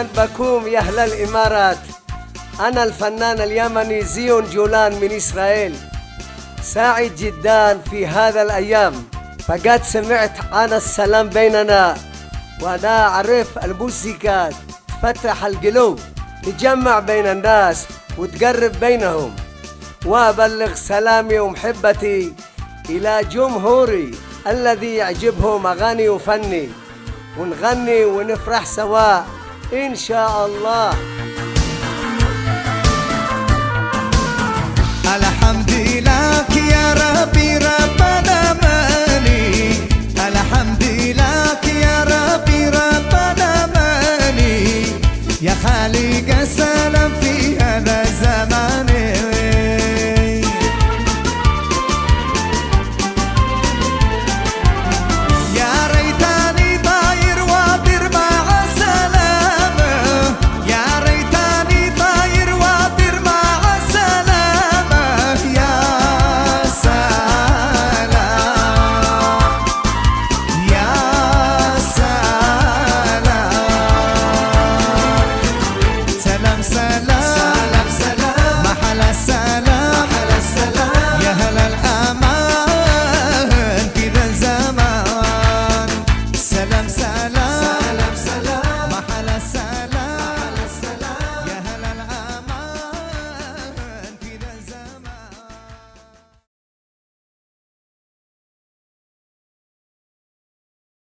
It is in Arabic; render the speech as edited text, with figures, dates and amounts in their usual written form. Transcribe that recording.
أهلا بكم يا أهل الإمارات. أنا الفنان اليمني زيون جولان من إسرائيل، سعيد جدا في هذا الأيام، فقد سمعت عن السلام بيننا، وأنا أعرف الموسيقى تفتح القلوب، تجمع بين الناس وتقرب بينهم. وأبلغ سلامي ومحبتي إلى جمهوري الذي يعجبهم أغاني وفني، ونغني ونفرح سوا إن شاء الله. الحمد لك يا ربي رب الأماني، الحمد لك يا ربي رب الأماني، يا خالق السلام في هذا الزمان. يا ريتني طاير واطير مع السلامة، يا ريتني طاير واطير مع السلامة، يا سلام يا سلام، سلام سلام